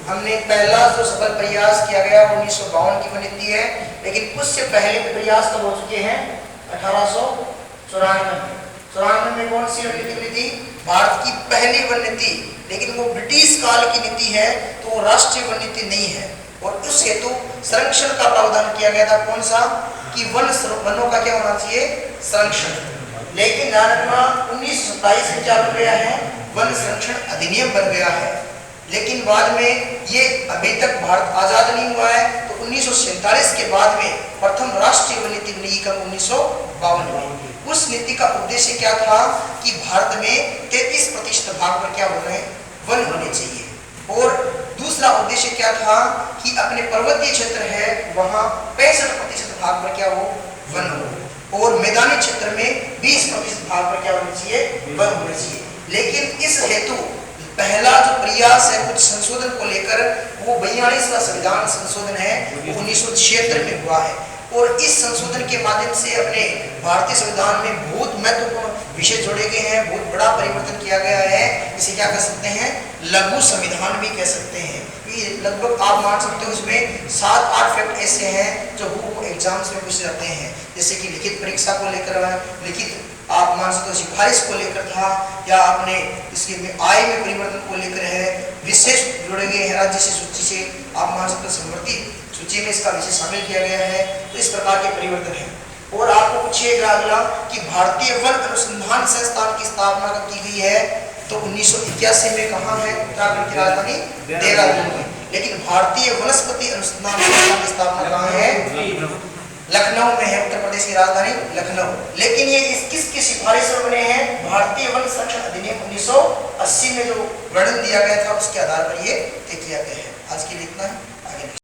हमने पहला जो सफल प्रयास किया गया 1952 की वन नीति है, लेकिन उससे पहले के प्रयास कब हो चुके हैं? 1894 में कौन सी वन नीति बनी थी? भारत की पहली वन नीति, लेकिन वो ब्रिटिश काल की नीति है, तो वो राष्ट्रीय वन नीति नहीं है। और उस हेतु संरक्षण का प्रावधान किया गया था। कौन सा? कि वनों का क्या होना चाहिए? संरक्षण। लेकिन ध्यान रखना 1927 में क्या बन गया है? वन संरक्षण अधिनियम बन गया है। लेकिन बाद में ये अभी तक भारत आजाद नहीं हुआ है, तो 1947 के बाद में प्रथम राष्ट्रीय वन नीति बनी कब? 1952 में। उस नीति का उद्देश्य क्या था? कि भारत में 33% भाग पर क्या हो रहे हैं? वन होने चाहिए। और दूसरा उद्देश्य क्या था? कि अपने पर्वतीय क्षेत्र है वहां 65% भाग पर क्या हो? वन हो। और मैदानी क्षेत्र में 20% भाग पर क्या होना चाहिए? वन होने चाहिए। लेकिन इस हेतु पहला जो प्रयास है कुछ संशोधन को लेकर, वो 42वां संविधान संशोधन है, वो 1976 में हुआ है। और इस संशोधन के माध्यम से अपने भारतीय संविधान में बहुत महत्वपूर्ण विषय जोड़े गए हैं, बहुत बड़ा परिवर्तन किया गया है। इसे क्या कह सकते हैं? लघु संविधान भी कह सकते हैं। लगभग आप मान सकते हो इसमें 7-8 फैक्ट ऐसे हैं जो एग्जाम्स में पूछे जाते हैं, जैसे कि लिखित परीक्षा को लेकर, लिखित आप मान सकते हो सिफारिश को लेकर था, या आपने इसके में आय में परिवर्तन को लेकर है, विशेष जुड़े गए हैं राज्य से सूची से, आप मान सकते हो समवर्ती सूची में इसका विषय शामिल किया गया है। तो इस प्रकार के परिवर्तन है। और आपको पूछिएगा अगला कि भारतीय वन अनुसंधान संस्थान की स्थापना कब की गई है? तो 1981 में। कहाँ है? उत्तराखंड की राजधानी देहरादून में। लेकिन भारतीय वनस्पति अनुसंधान संस्थान की स्थापना कहाँ है? लखनऊ में है, उत्तर प्रदेश की राजधानी लखनऊ। लेकिन ये किसकी सिफारिश पर बने हैं? भारतीय वन संरक्षण अधिनियम 1980 में जो वर्णन दिया गया था उसके आधार पर ये तय किया गया है। आज के लिए इतना है।